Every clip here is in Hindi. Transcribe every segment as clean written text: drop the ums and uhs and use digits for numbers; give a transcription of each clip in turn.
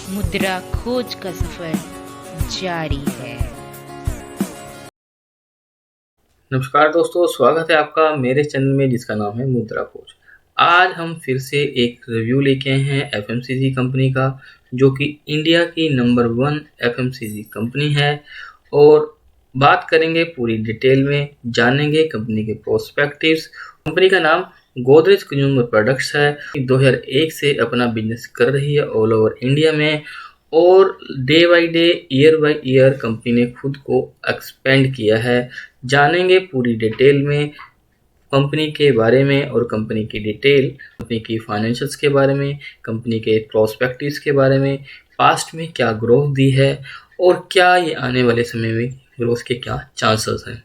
मुद्रा खोज का सफर जारी है। नमस्कार दोस्तों, स्वागत है आपका मेरे चैनल में जिसका नाम है मुद्रा खोज। आज हम फिर से एक रिव्यू लेके आए हैं एफएमसीजी कंपनी का, जो कि इंडिया की नंबर 1 एफएमसीजी कंपनी है। और बात करेंगे पूरी डिटेल में, जानेंगे कंपनी के प्रोस्पेक्टिव्स। कंपनी का नाम गोदरेज कंज्यूमर प्रोडक्ट्स है। 2001 से अपना बिजनेस कर रही है ऑल ओवर इंडिया में, और day by day, year by year company ने खुद को एक्सपेंड किया है। जानेंगे पूरी डिटेल में कंपनी के बारे में, और कंपनी की डिटेल, कंपनी की फाइनेंशियल्स के बारे में, कंपनी के प्रोस्पेक्टिव्स के बारे में, पास्ट में क्या ग्रोथ दी है और क्या ये आने वाले समय में ग्रोथ के क्या चांसेस हैं।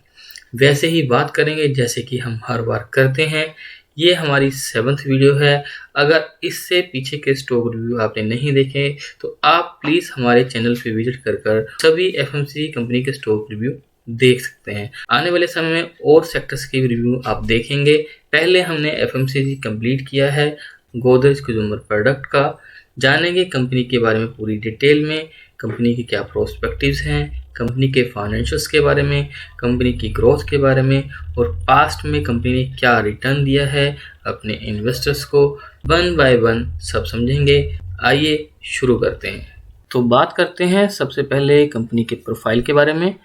वैसे ही बात करेंगे जैसे कि हम हर बार करते हैं। ये हमारी 7th वीडियो है। अगर इससे पीछे के स्टॉक रिव्यू आपने नहीं देखे तो आप प्लीज़ हमारे चैनल पे विजिट कर सभी एफएमसीजी कंपनी के स्टॉक रिव्यू देख सकते हैं। आने वाले समय में और सेक्टर्स के रिव्यू आप देखेंगे। पहले हमने एफएमसीजी कंप्लीट किया है गोदरेज कंज्यूमर प्रोडक्ट का। जानेंगे कंपनी के बारे में पूरी डिटेल में, कंपनी के क्या प्रोस्पेक्टिव्स हैं, कंपनी के फाइनेंशियल्स के बारे में, कंपनी की ग्रोथ के बारे में, और पास्ट में कंपनी ने क्या रिटर्न दिया है अपने इन्वेस्टर्स को। वन बाय वन सब समझेंगे। आइए शुरू करते हैं। तो बात करते हैं सबसे पहले कंपनी के प्रोफाइल के बारे में।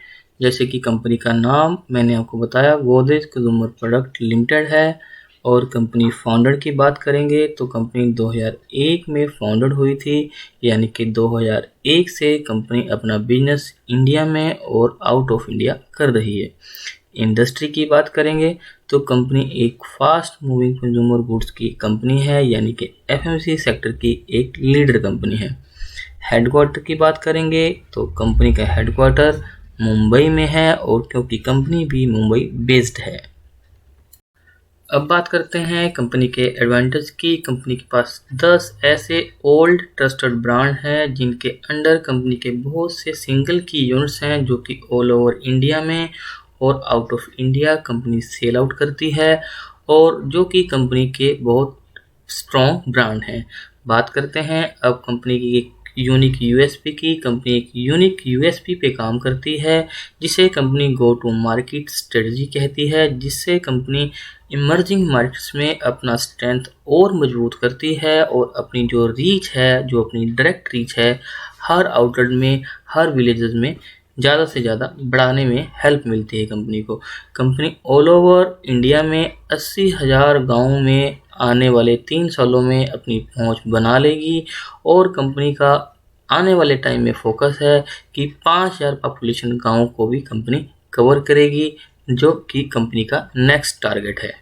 जैसे कि कंपनी का नाम मैंने आपको बताया, गोदरेज कंज्यूमर प्रोडक्ट लिमिटेड है। और कंपनी फाउंडर की बात करेंगे तो कंपनी 2001 में फाउंडेड हुई थी, यानी कि 2001 से कंपनी अपना बिजनेस इंडिया में और आउट ऑफ इंडिया कर रही है। इंडस्ट्री की बात करेंगे तो कंपनी एक फास्ट मूविंग कंज्यूमर गुड्स की कंपनी है, यानी कि एफएमसीजी सेक्टर की एक लीडर कंपनी है। हेडक्वार्टर की बात करेंगे तो कंपनी का हेडक्वार्टर मुंबई में है, और क्योंकि कंपनी भी मुंबई बेस्ड है। अब बात करते हैं कंपनी के एडवांटेज की। कंपनी के पास 10 ऐसे ओल्ड ट्रस्टेड ब्रांड हैं जिनके अंडर कंपनी के बहुत से सिंगल की यूनिट्स हैं, जो कि ऑल ओवर इंडिया में और out of India company sell out करती है, और जो कि कंपनी के बहुत स्ट्रॉन्ग ब्रांड हैं। बात करते हैं अब कंपनी की एक यूनिक यूएसपी की। कंपनी एक यूनिक यूएसपी पे काम करती है, जिसे company go to market strategy कहती है, जिससे कंपनी इमर्जिंग मार्केट्स में अपना स्ट्रेंथ और मजबूत करती है, और अपनी जो रीच है, जो अपनी डायरेक्ट रीच है, हर आउटलेट में, हर विलेजेस में ज़्यादा से ज़्यादा बढ़ाने में हेल्प मिलती है कंपनी को। कंपनी ऑल ओवर इंडिया में 80,000 गाँव में आने वाले 3 सालों में अपनी पहुंच बना लेगी, और कंपनी का आने वाले टाइम में फोकस है कि 5,000 पॉपुलेशन गाँव को भी कंपनी कवर करेगी, जो कि कंपनी का नेक्स्ट टारगेट है।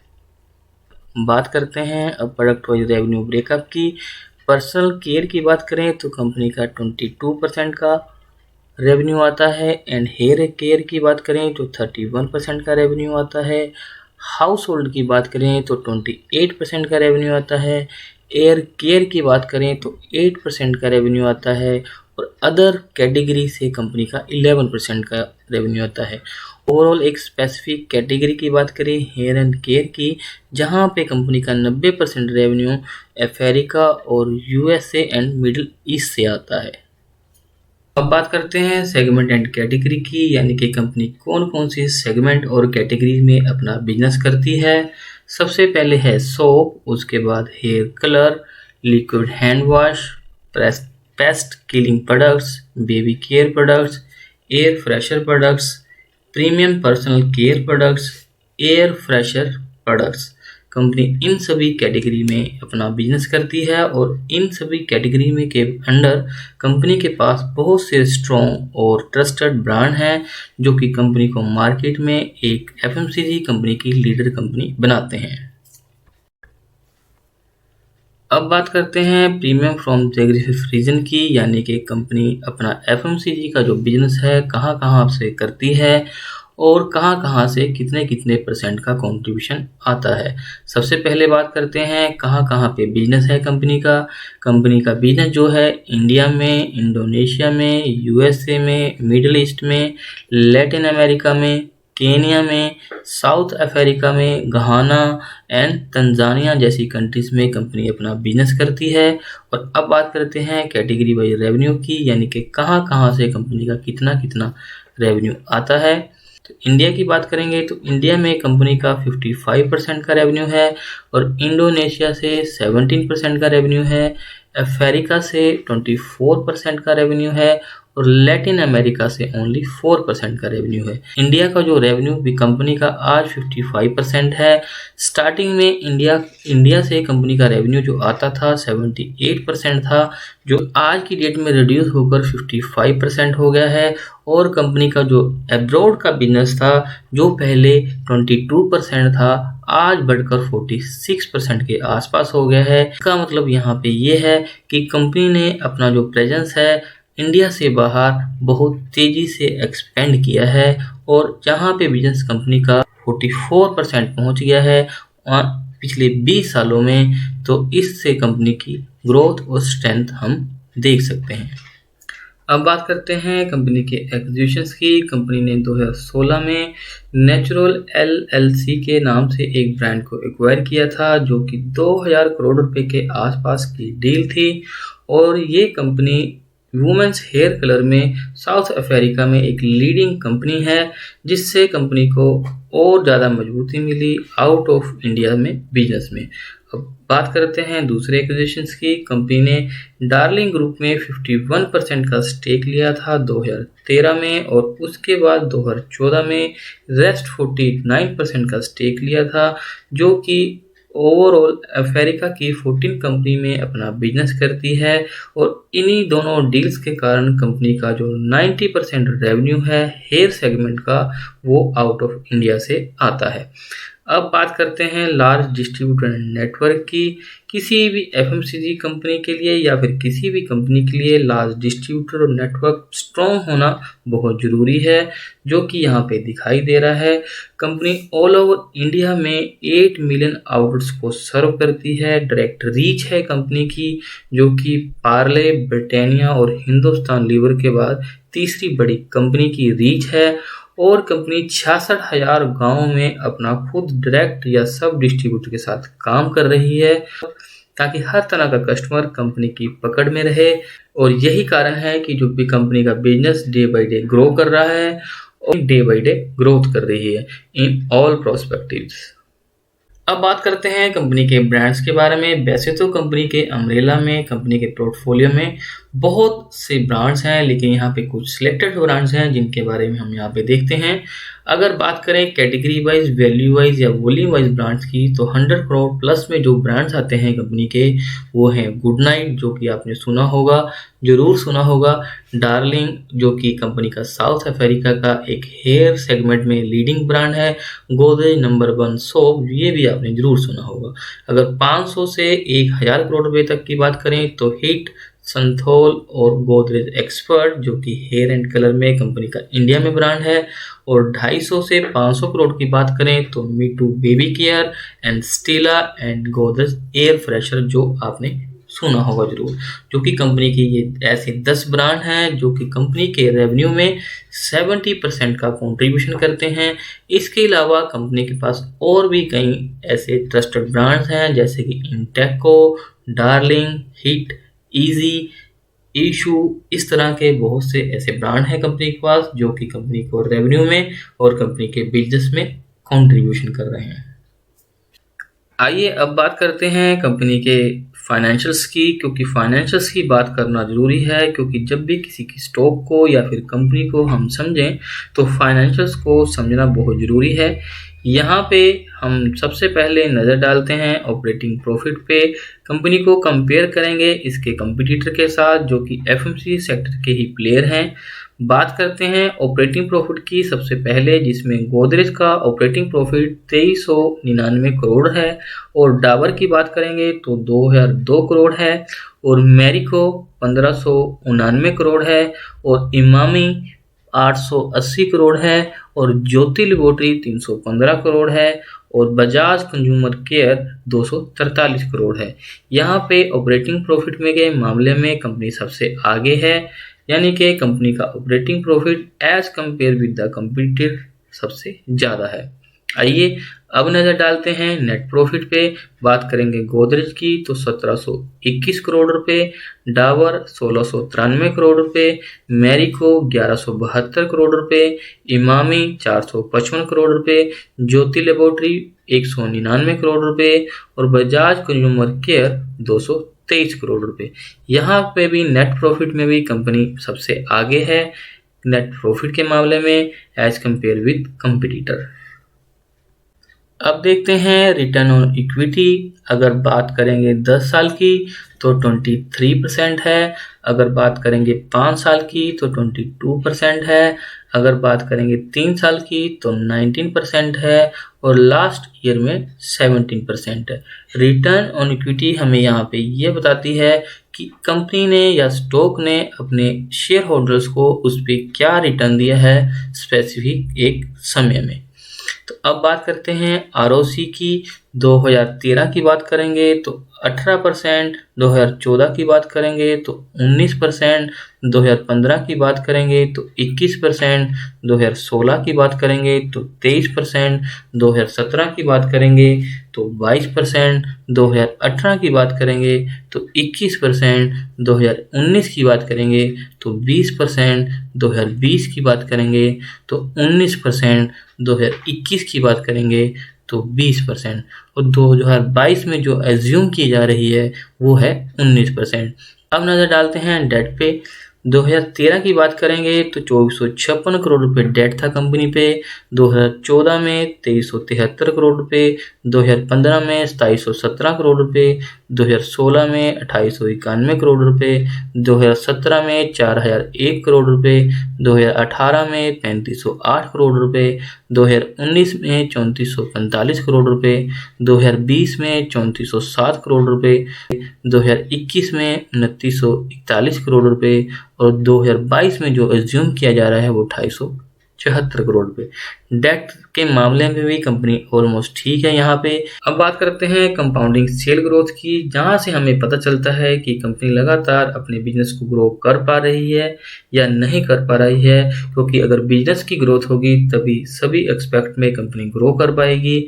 बात करते हैं अब प्रोडक्ट वाइज रेवेन्यू ब्रेकअप की। पर्सनल केयर की बात करें तो कंपनी का 22% का रेवेन्यू आता है, एंड हेयर केयर की बात करें तो 31% का रेवेन्यू आता है। हाउस होल्ड की बात करें तो 28% का रेवेन्यू आता है। एयर केयर की बात करें तो 8% का रेवेन्यू आता है, और अदर कैटेगरी से कंपनी का 11% का रेवेन्यू आता है। ओवरऑल एक स्पेसिफिक कैटेगरी की बात करें हेयर एंड केयर की, जहां पे कंपनी का 90% रेवेन्यू अफ्रीका और यूएसए एंड मिडिल ईस्ट से आता है। अब बात करते हैं सेगमेंट एंड कैटेगरी की, यानी कि कंपनी कौन कौन सी सेगमेंट और कैटेगरी में अपना बिजनेस करती है। सबसे पहले है सोप, उसके बाद hair colour, liquid hand wash, pest killing products, baby care products, air fresher products, premium personal care products, air fresher products. Company इन सभी कैटेगरी में अपना बिजनेस करती है, और इन सभी कैटेगरी में के अंडर कंपनी के पास बहुत से स्ट्रॉन्ग और ट्रस्टेड ब्रांड हैं, जो कि कंपनी को मार्केट में एक एफएमसीजी कंपनी की लीडर कंपनी बनाते हैं। अब बात करते हैं प्रीमियम फ्रॉम जियोग्राफिक रीजन की, यानी कि कंपनी अपना एफएमसीजी का जो बिजनेस है कहाँ कहाँ से करती है, और कहाँ कहाँ से कितने कितने % का कंट्रीब्यूशन आता है। सबसे पहले बात करते हैं कहाँ कहाँ पे बिजनेस है कंपनी का। कंपनी का बिजनेस जो है इंडिया में, इंडोनेशिया में, यूएसए में, मिडिल ईस्ट में, लैटिन अमेरिका में, केन्या में, साउथ अफ्रीका में, घाना एंड तंजानिया जैसी कंट्रीज में कंपनी अपना बिजनेस करती है। और अब बात करते हैं कैटेगरी वाइज रेवेन्यू की, यानी कि कहाँ से कंपनी का कितना रेवेन्यू आता है। तो इंडिया की बात करेंगे तो इंडिया में कंपनी का 55% का रेवेन्यू है, और इंडोनेशिया से 17% का रेवेन्यू है, अफ्रीका से 24% का रेवेन्यू है, और लैटिन अमेरिका से ओनली 4% का रेवेन्यू है। इंडिया का जो रेवेन्यू भी कंपनी का आज 55% है। स्टार्टिंग में इंडिया से कंपनी का रेवेन्यू जो आता था 78% था, जो आज की डेट में रिड्यूस होकर 55% हो गया है। और कंपनी का जो अब्रॉड का बिजनेस था, जो पहले 22% था, आज बढ़कर 46% के आसपास हो गया है। इसका मतलब यहाँ पे ये है कि कंपनी ने अपना जो प्रेजेंस है इंडिया से बाहर बहुत तेजी से एक्सपेंड किया है, और जहाँ पे बिजनेस कंपनी का 44% पहुँच गया है और पिछले 20 सालों में, तो इससे कंपनी की ग्रोथ और स्ट्रेंथ हम देख सकते हैं। अब बात करते हैं कंपनी के एक्विजिशंस की। कंपनी ने 2016 में नेचुरल LLC के नाम से एक ब्रांड को एक्वायर किया था, जो कि 2000 करोड़ रुपए के आसपास की डील थी। और ये कंपनी वुमेन्स हेयर कलर में साउथ अफ्रीका में एक लीडिंग कंपनी है, जिससे कंपनी को और ज़्यादा मजबूती मिली आउट ऑफ इंडिया में बिजनेस में। अब बात करते हैं दूसरे एक्विजिशंस की। कंपनी ने डार्लिंग ग्रुप में 51% का स्टेक लिया था 2013 में, और उसके बाद 2014 में रेस्ट 49% का स्टेक लिया था, जो कि ओवरऑल अफ्रीका की 14 कंपनी में अपना बिजनेस करती है। और इन्हीं दोनों डील्स के कारण कंपनी का जो 90% रेवेन्यू है हेयर सेगमेंट का, वो आउट ऑफ इंडिया से आता है। अब बात करते हैं लार्ज डिस्ट्रीब्यूटर नेटवर्क की। किसी भी एफएमसीजी कंपनी के लिए या फिर किसी भी कंपनी के लिए लार्ज डिस्ट्रीब्यूटर और नेटवर्क स्ट्रॉन्ग होना बहुत ज़रूरी है, जो कि यहाँ पे दिखाई दे रहा है। कंपनी ऑल ओवर इंडिया में 8 मिलियन आउटलेट्स को सर्व करती है। डायरेक्ट रीच है कंपनी की, जो कि पार्ले, ब्रिटानिया और हिंदुस्तान लीवर के बाद तीसरी बड़ी कंपनी की रीच है। और कंपनी 66,000 गाँव में अपना खुद डायरेक्ट या सब डिस्ट्रीब्यूटर के साथ काम कर रही है, ताकि हर तरह का कस्टमर कंपनी की पकड़ में रहे। और यही कारण है कि जो भी कंपनी का business day by day grow कर रहा है और डे बाय डे ग्रोथ कर रही है इन ऑल प्रोस्पेक्टिव्स। अब बात करते हैं कंपनी के ब्रांड्स के बारे में। वैसे तो कंपनी के अम्ब्रेला में, कंपनी के पोर्टफोलियो में बहुत से ब्रांड्स हैं, लेकिन यहाँ पे कुछ सिलेक्टेड ब्रांड्स हैं जिनके बारे में हम यहाँ पे देखते हैं। अगर बात करें कैटेगरी वाइज, वैल्यू वाइज या वॉल्यूम वाइज ब्रांड्स की, तो 100 करोड़ प्लस में जो ब्रांड्स आते हैं कंपनी के, वो हैं गुड नाइट, जो कि आपने सुना होगा, जरूर सुना होगा। डार्लिंग, जो कि कंपनी का साउथ अफ्रीका का एक हेयर सेगमेंट में लीडिंग ब्रांड है। गोदरेज नंबर 1 सोप, ये भी आपने जरूर सुना होगा। अगर 500 से 1000 करोड़ रुपए तक की बात करें तो हिट, संथोल और गोदरेज एक्सपर्ट, जो कि हेयर एंड कलर में कंपनी का इंडिया में ब्रांड है। और 250 से 500 करोड़ की बात करें तो me too baby care and Stella and Godrej air fresher, जो आपने सुना होगा जरूर, जो कि कंपनी की ये ऐसे 10 ब्रांड हैं जो कि कंपनी के रेवेन्यू में 70% का कंट्रीब्यूशन करते हैं। इसके अलावा कंपनी के पास और भी कई ऐसे ट्रस्टेड ब्रांड्स हैं, जैसे कि इंटेको, डार्लिंग, हिट, इजी, इशू, इस तरह के बहुत से ऐसे ब्रांड हैं कंपनी के पास, जो कि कंपनी को रेवेन्यू में और कंपनी के बिजनेस में कंट्रीब्यूशन कर रहे हैं। आइए अब बात करते हैं कंपनी के फाइनेंशियल्स की, क्योंकि फाइनेंशियल्स की बात करना ज़रूरी है, क्योंकि जब भी किसी की स्टॉक को या फिर कंपनी को हम समझें तो फाइनेंशियल्स को समझना बहुत ज़रूरी है। यहाँ पे हम सबसे पहले नज़र डालते हैं ऑपरेटिंग प्रॉफिट पे। कंपनी को कंपेयर करेंगे इसके कंपटीटर के साथ, जो कि एफएमसीजी सेक्टर के ही प्लेयर हैं। बात करते हैं ऑपरेटिंग प्रॉफिट की सबसे पहले, जिसमें गोदरेज का ऑपरेटिंग प्रॉफिट 2399 करोड़ है, और डाबर की बात करेंगे तो 2002 करोड़ है, और मैरिको 1599 करोड़ है, और इमामी 880 करोड़ है, और ज्योति लैबोरेटरी 315 करोड़ है, और बजाज कंज्यूमर केयर 243 करोड़ है। यहाँ पे ऑपरेटिंग प्रॉफिट में के मामले में कंपनी सबसे आगे है, यानी कि कंपनी का operating profit as compare with the competitor सबसे ज़्यादा है। आइए अब नज़र डालते हैं नेट प्रॉफिट पे। बात करेंगे गोदरेज की तो 1721 करोड़ रुपए, डाबर 1693 करोड़ रुपए, मैरिको 1172 करोड़ रुपए, इमामी 455 करोड़ रुपए, ज्योति लेबोरेटरी 199 करोड़ रुपए और बजाज कंज्यूमर केयर 223 करोड़ रुपए। यहाँ पे भी नेट प्रॉफिट में भी कंपनी सबसे आगे है नेट प्रॉफिट के मामले में एज कंपेयर विद कंपटीटर। अब देखते हैं रिटर्न ऑन इक्विटी। अगर बात करेंगे 10 साल की तो 23% है, अगर बात करेंगे 5 साल की तो 22% है, अगर बात करेंगे 3 साल की तो 19% है और लास्ट ईयर में 17% है। रिटर्न ऑन इक्विटी हमें यहाँ पे ये बताती है कि कंपनी ने या स्टॉक ने अपने शेयर होल्डर्स को उस पर क्या रिटर्न दिया है स्पेसिफिक एक समय में। तो अब बात करते हैं आरओसी की। 2013 की बात करेंगे तो 18%, 2014 की बात करेंगे तो 19%, 2015 की बात करेंगे तो 21%, 2016 की बात करेंगे तो 23%, 2017 की बात करेंगे तो 22%, 2018 की बात करेंगे तो 21%, 2019 की बात करेंगे तो 20%, 2020 की बात करेंगे तो 19%, 2021 की बात करेंगे तो 20% और 2022 में जो एज्यूम की जा रही है वो है 19%। अब नज़र डालते हैं डेट पे। 2013 की बात करेंगे तो 2456 करोड़ रुपए डेट था कंपनी पे, 2014 में 2373 करोड़ रुपए, 2015 में 2717 करोड़ रुपए, 2016 में 2891 करोड़ रुपए, 2017 में 4001 करोड़ रुपए, 2018 में 3508 करोड़ रुपए, 2019 में 3445 करोड़ रुपए, 2020 में 3407 करोड़ रुपए, 2021 में 2941 करोड़ रुपए और 2022 में जो एज्यूम किया जा रहा है वो 2874 करोड़ रुपए। डेट के मामले में भी कंपनी ऑलमोस्ट ठीक है यहाँ पे। अब बात करते हैं कंपाउंडिंग सेल ग्रोथ की, जहाँ से हमें पता चलता है कि कंपनी लगातार अपने बिजनेस को ग्रो कर पा रही है या नहीं कर पा रही है, क्योंकि अगर बिजनेस की ग्रोथ होगी तभी सभी एक्सपेक्ट में कंपनी ग्रो कर पाएगी।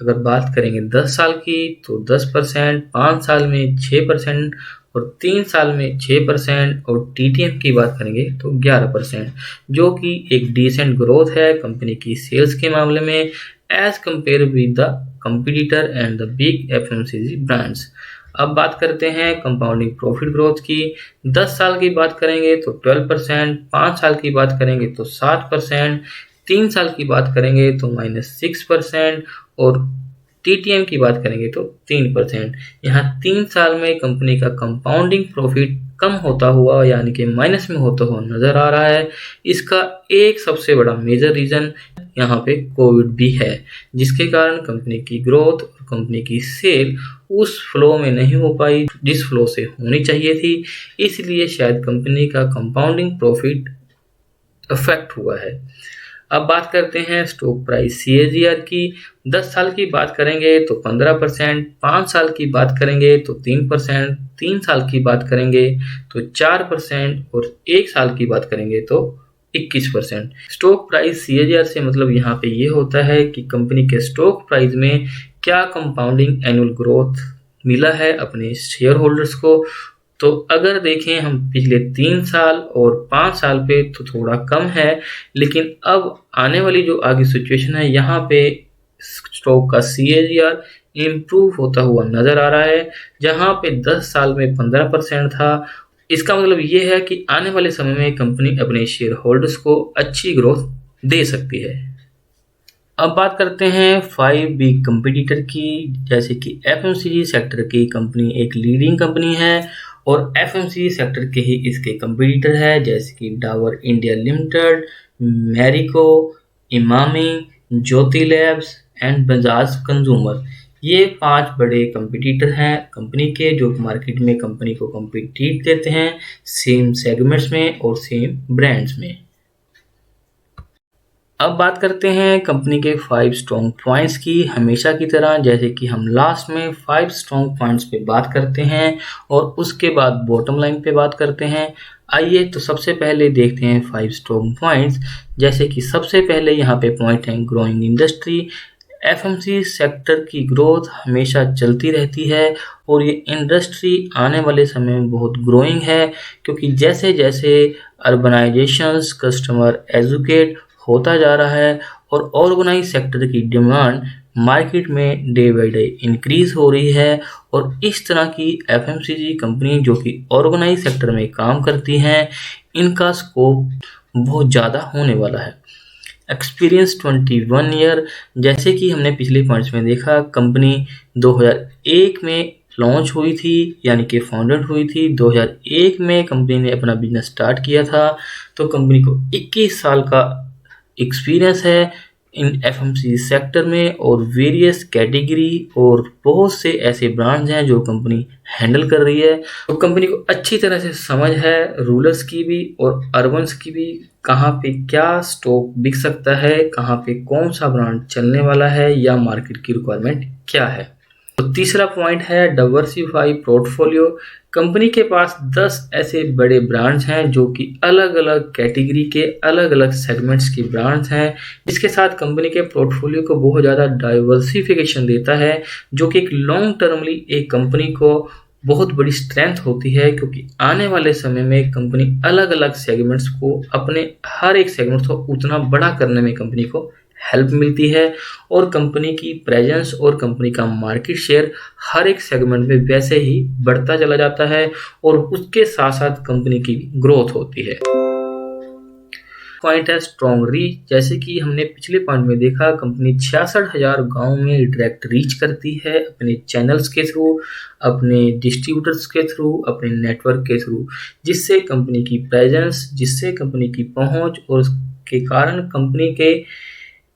अगर बात करेंगे 10 साल की तो 10%, 5 साल में 6% और 3 साल में 6% और टीटीएम की बात करेंगे तो 11%, जो कि एक डिसेंट ग्रोथ है कंपनी की सेल्स के मामले में as compare with the competitor and the big FMCG brands. अब बात करते हैं कंपाउंडिंग प्रॉफिट ग्रोथ की। 10 साल की बात करेंगे तो 12%, 5 साल की बात करेंगे तो 7%, 3 साल की बात करेंगे तो -6% और टीटीएम की बात करेंगे तो 3%। यहाँ 3 साल में कंपनी का कंपाउंडिंग प्रॉफिट कम होता हुआ यानी कि माइनस में होता हुआ नजर आ रहा है। इसका एक सबसे बड़ा मेजर रीजन यहाँ पे कोविड भी है, जिसके कारण कंपनी की ग्रोथ और कंपनी की सेल उस फ्लो में नहीं हो पाई जिस फ्लो से होनी चाहिए थी, इसलिए शायद कंपनी का कंपाउंडिंग प्रॉफिट अफेक्ट हुआ है। अब बात करते हैं स्टॉक प्राइस सीएजीआर की। 10 साल की बात करेंगे तो 15%, 5 साल की बात करेंगे तो 3%, 3 साल की बात करेंगे तो 4% और 1 साल की बात करेंगे तो 21%। स्टॉक प्राइस सीएजीआर से मतलब यहाँ पे ये होता है कि कंपनी के स्टॉक प्राइस में क्या कंपाउंडिंग एनुअल ग्रोथ मिला है अपने शेयर होल्डर्स को। तो अगर देखें हम पिछले 3 साल और 5 साल पे तो थोड़ा कम है, लेकिन अब आने वाली जो आगे सिचुएशन है यहाँ पे स्टॉक का सीएजीआर इम्प्रूव होता हुआ नजर आ रहा है, जहाँ पे 10 साल में 15% था। इसका मतलब ये है कि आने वाले समय में कंपनी अपने शेयर होल्डर्स को अच्छी ग्रोथ दे सकती है। अब बात करते हैं 5 बिग कंपटीटर की, जैसे कि एफएमसीजी सेक्टर की कंपनी एक लीडिंग कंपनी है और एफएमसीजी सेक्टर के ही इसके कंपटीटर है, जैसे कि Dabur India limited, Marico, Emami, Jyoti labs and Bajaj consumer. ये 5 बड़े कंपटीटर हैं कंपनी के, जो मार्केट में कंपनी को कम्पीट देते हैं सेम सेगमेंट्स में और सेम ब्रांड्स में। अब बात करते हैं कंपनी के 5 स्ट्रॉन्ग पॉइंट्स की। हमेशा की तरह जैसे कि हम लास्ट में 5 स्ट्रॉन्ग पॉइंट्स पे बात करते हैं और उसके बाद बॉटम लाइन पे बात करते हैं। आइए तो सबसे पहले देखते हैं 5 स्ट्रॉन्ग पॉइंट्स। जैसे कि सबसे पहले यहाँ पे पॉइंट है ग्रोइंग इंडस्ट्री। एफएमसी सेक्टर की ग्रोथ हमेशा चलती रहती है और ये इंडस्ट्री आने वाले समय में बहुत ग्रोइंग है, क्योंकि जैसे जैसे अर्बनाइजेशंस कस्टमर एजुकेट होता जा रहा है और ऑर्गेनाइज सेक्टर की डिमांड मार्केट में डे बाय डे इंक्रीज हो रही है। और इस तरह की एफएमसीजी कंपनी जो कि ऑर्गेनाइज सेक्टर में काम करती हैं, इनका स्कोप बहुत ज़्यादा होने वाला है। Experience 21 year. जैसे कि हमने पिछले पॉइंट्स में देखा, कंपनी 2001 में लॉन्च हुई थी, यानी कि फाउंडेड हुई थी। 2001 में कंपनी ने अपना बिजनेस स्टार्ट किया था, तो कंपनी को 21 साल का एक्सपीरियंस है इन एफएमसी सेक्टर में और वेरियस कैटेगरी और बहुत से ऐसे ब्रांड्स हैं जो कंपनी हैंडल कर रही है। तो कंपनी को अच्छी तरह से समझ है रूरल्स की भी और अर्बन्स की भी, कहाँ पे क्या स्टॉक बिक सकता है, कहाँ पे कौन सा ब्रांड चलने वाला है या मार्केट की रिक्वायरमेंट क्या है। तो तीसरा पॉइंट है डाइवर्सिफाई पोर्टफोलियो। कंपनी के पास 10 ऐसे बड़े ब्रांड्स हैं जो कि अलग अलग कैटेगरी के अलग अलग सेगमेंट्स की ब्रांड्स हैं, जिसके साथ कंपनी के पोर्टफोलियो को बहुत ज़्यादा डाइवर्सिफिकेशन देता है, जो कि एक लॉन्ग टर्मली एक कंपनी को बहुत बड़ी स्ट्रेंथ होती है, क्योंकि आने वाले समय में कंपनी अलग अलग सेगमेंट्स को अपने हर एक सेगमेंट को उतना बड़ा करने में कंपनी को हेल्प मिलती है और कंपनी की प्रेजेंस और कंपनी का मार्केट शेयर हर एक सेगमेंट में वैसे ही बढ़ता चला जाता है और उसके साथ साथ कंपनी की ग्रोथ होती है। पॉइंट है स्ट्रॉन्ग रीच। जैसे कि हमने पिछले पॉइंट में देखा, कंपनी 66,000 गांव में डायरेक्ट रीच करती है अपने चैनल्स के थ्रू, अपने डिस्ट्रीब्यूटर्स के थ्रू, अपने नेटवर्क के थ्रू, जिससे कंपनी की प्रेजेंस, जिससे कंपनी की पहुंच और उसके कारण कंपनी के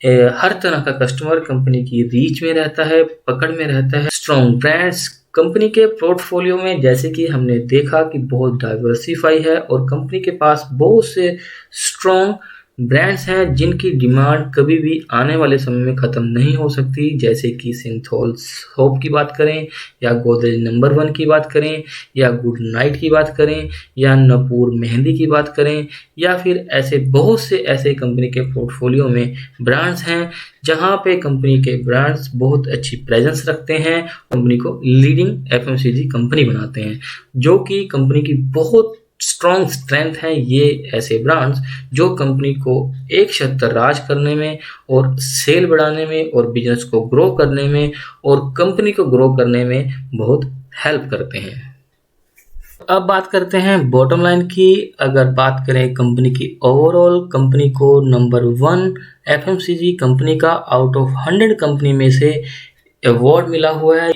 हर तरह का कस्टमर कंपनी की रीच में रहता है, पकड़ में रहता है। Strong brands. कंपनी के पोर्टफोलियो में जैसे कि हमने देखा कि बहुत डाइवर्सिफाई है और कंपनी के पास बहुत से स्ट्रॉन्ग ब्रांड्स हैं जिनकी डिमांड कभी भी आने वाले समय में ख़त्म नहीं हो सकती। जैसे कि सिंथॉल सोप की बात करें या गोदरेज नंबर 1 की बात करें या गुड नाइट की बात करें या नूपुर मेहंदी की बात करें, या फिर ऐसे बहुत से ऐसे कंपनी के पोर्टफोलियो में ब्रांड्स हैं जहां पे कंपनी के ब्रांड्स बहुत अच्छी प्रेजेंस रखते हैं, कंपनी को लीडिंग एफएमसीजी कंपनी बनाते हैं, जो कि कंपनी की बहुत स्ट्रॉन्ग स्ट्रेंथ है। ये ऐसे ब्रांड्स जो कंपनी को एक छत्र राज करने में और सेल बढ़ाने में और बिजनेस को ग्रो करने में और कंपनी को ग्रो करने में बहुत हेल्प करते हैं। अब बात करते हैं बॉटम लाइन की। अगर बात करें कंपनी की ओवरऑल, कंपनी को नंबर 1 एफएमसीजी कंपनी का आउट ऑफ 100 कंपनी में से अवार्ड मिला हुआ है।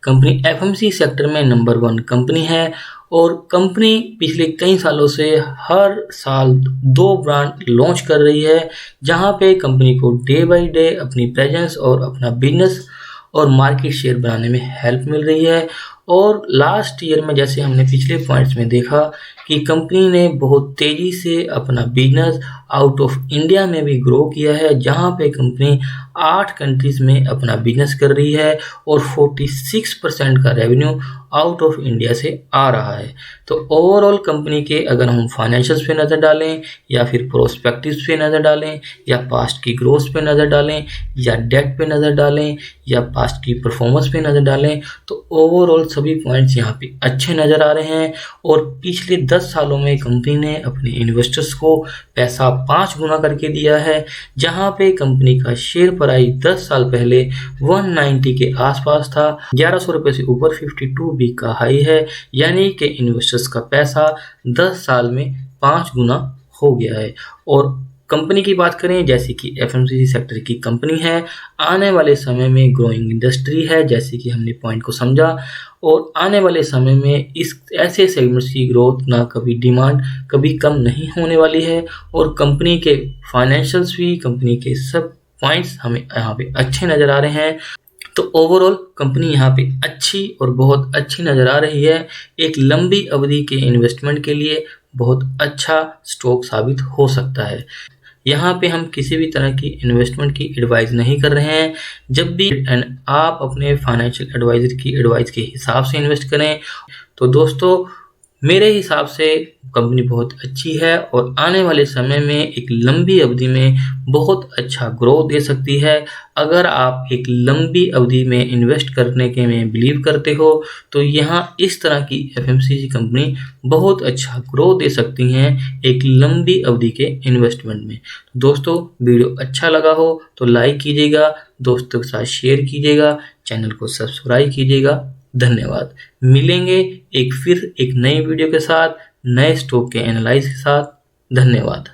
कंपनी एफएमसी सेक्टर में नंबर 1 कंपनी है और कंपनी पिछले कई सालों से हर साल 2 ब्रांड लॉन्च कर रही है, जहां पे कंपनी को डे बाय डे अपनी प्रेजेंस और अपना बिजनेस और मार्केट शेयर बनाने में हेल्प मिल रही है। और लास्ट ईयर में जैसे हमने पिछले पॉइंट्स में देखा कि कंपनी ने बहुत तेज़ी से अपना बिजनेस आउट ऑफ इंडिया में भी ग्रो किया है, जहां पे कंपनी 8 कंट्रीज़ में अपना बिजनेस कर रही है और 46% का रेवेन्यू आउट ऑफ इंडिया से आ रहा है। तो ओवरऑल कंपनी के अगर हम फाइनेंशियल्स पे नज़र डालें या फिर प्रोस्पेक्टिव्स पे नज़र डालें या पास्ट की ग्रोथ पे नज़र डालें या डेट पे नज़र डालें या पास्ट की परफॉर्मेंस पे नज़र डालें, तो ओवरऑल सभी पॉइंट्स यहाँ पे अच्छे नज़र आ रहे हैं। और पिछले 10 सालों में कंपनी ने अपने इन्वेस्टर्स को पैसा 5 गुना करके दिया है, जहाँ पे कंपनी का शेयर प्राइस 10 साल पहले 190 के आसपास था, 1100 रुपये से ऊपर 52 वीक का हाई है, यानी कि इन्वेस्टर्स का पैसा 10 साल में 5 गुना हो गया है। और कंपनी की बात करें, जैसे कि एफएमसीजी सेक्टर की कंपनी है, आने वाले समय में ग्रोइंग इंडस्ट्री है, जैसे कि हमने पॉइंट को समझा, और आने वाले समय में इस ऐसे सेगमेंट्स की ग्रोथ ना कभी डिमांड कभी कम नहीं होने वाली है। और कंपनी के फाइनेंशियल्स भी, कंपनी के सब पॉइंट्स हमें यहाँ पे अच्छे नज़र आ रहे हैं। तो ओवरऑल कंपनी यहाँ पे अच्छी और बहुत अच्छी नज़र आ रही है। एक लंबी अवधि के इन्वेस्टमेंट के लिए बहुत अच्छा स्टॉक साबित हो सकता है। यहाँ पे हम किसी भी तरह की इन्वेस्टमेंट की एडवाइस नहीं कर रहे हैं। जब भी आप अपने फाइनेंशियल एडवाइजर की एडवाइस के हिसाब से इन्वेस्ट करें। तो दोस्तों, मेरे हिसाब से कंपनी बहुत अच्छी है और आने वाले समय में एक लंबी अवधि में बहुत अच्छा ग्रोथ दे सकती है। अगर आप एक लंबी अवधि में इन्वेस्ट करने के में बिलीव करते हो तो यहाँ इस तरह की एफएमसीजी कंपनी बहुत अच्छा ग्रोथ दे सकती हैं एक लंबी अवधि के इन्वेस्टमेंट में। दोस्तों, वीडियो अच्छा लगा हो तो लाइक कीजिएगा, दोस्तों के साथ शेयर कीजिएगा, चैनल को सब्सक्राइब कीजिएगा। धन्यवाद। मिलेंगे एक नई वीडियो के साथ, नए स्टॉक के एनालाइज के साथ। धन्यवाद।